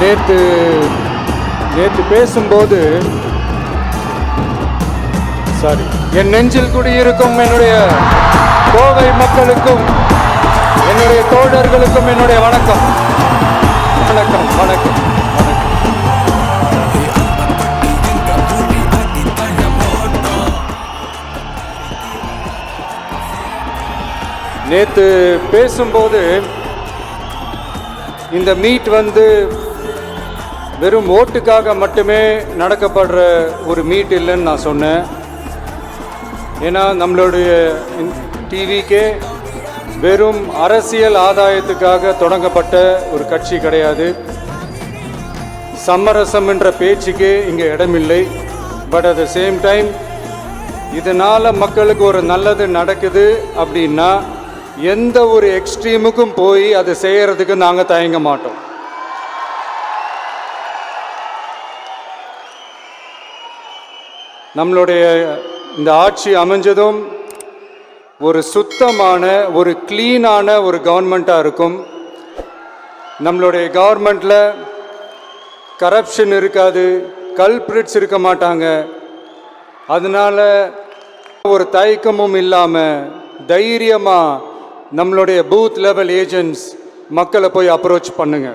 நேற்று பேசும்போது என் நெஞ்சில் குடியிருக்கும் என்னுடைய கோவை மக்களுக்கும் என்னுடைய தோழர்களுக்கும் என்னுடைய வணக்கம் வணக்கம் வணக்கம் வணக்கம். நேற்று பேசும்போது இந்த மீட் வெறும் ஓட்டுக்காக மட்டுமே நடக்கப்படுற ஒரு மீட் இல்லைன்னு நான் சொன்னேன். ஏன்னா நம்மளுடைய டிவிக்கே வெறும் அரசியல் ஆதாயத்துக்காக தொடங்கப்பட்ட ஒரு கட்சி கிடையாது. சமரசம் என்ற பேச்சுக்கே இங்கே இடமில்லை. But at the same time இதனால் மக்களுக்கு ஒரு நல்லது நடக்குது அப்படின்னா எந்த ஒரு எக்ஸ்ட்ரீமுக்கும் போய் அதை செய்யறதுக்கு நாங்கள் தயங்க மாட்டோம். நம்மளுடைய இந்த ஆட்சி அமைஞ்சதும் ஒரு சுத்தமான ஒரு கிளீனான ஒரு கவர்மெண்ட்டாக இருக்கும். நம்மளுடைய கவர்மெண்ட்டில் கரப்ஷன் இருக்காது, கல்பிரிட்ஸ் இருக்க மாட்டாங்க. அதனால ஒரு தயக்கமும் இல்லாமல் தைரியமாக நம்மளுடைய பூத் லெவல் ஏஜென்ட்ஸ் மக்களை போய் அப்ரோச் பண்ணுங்க.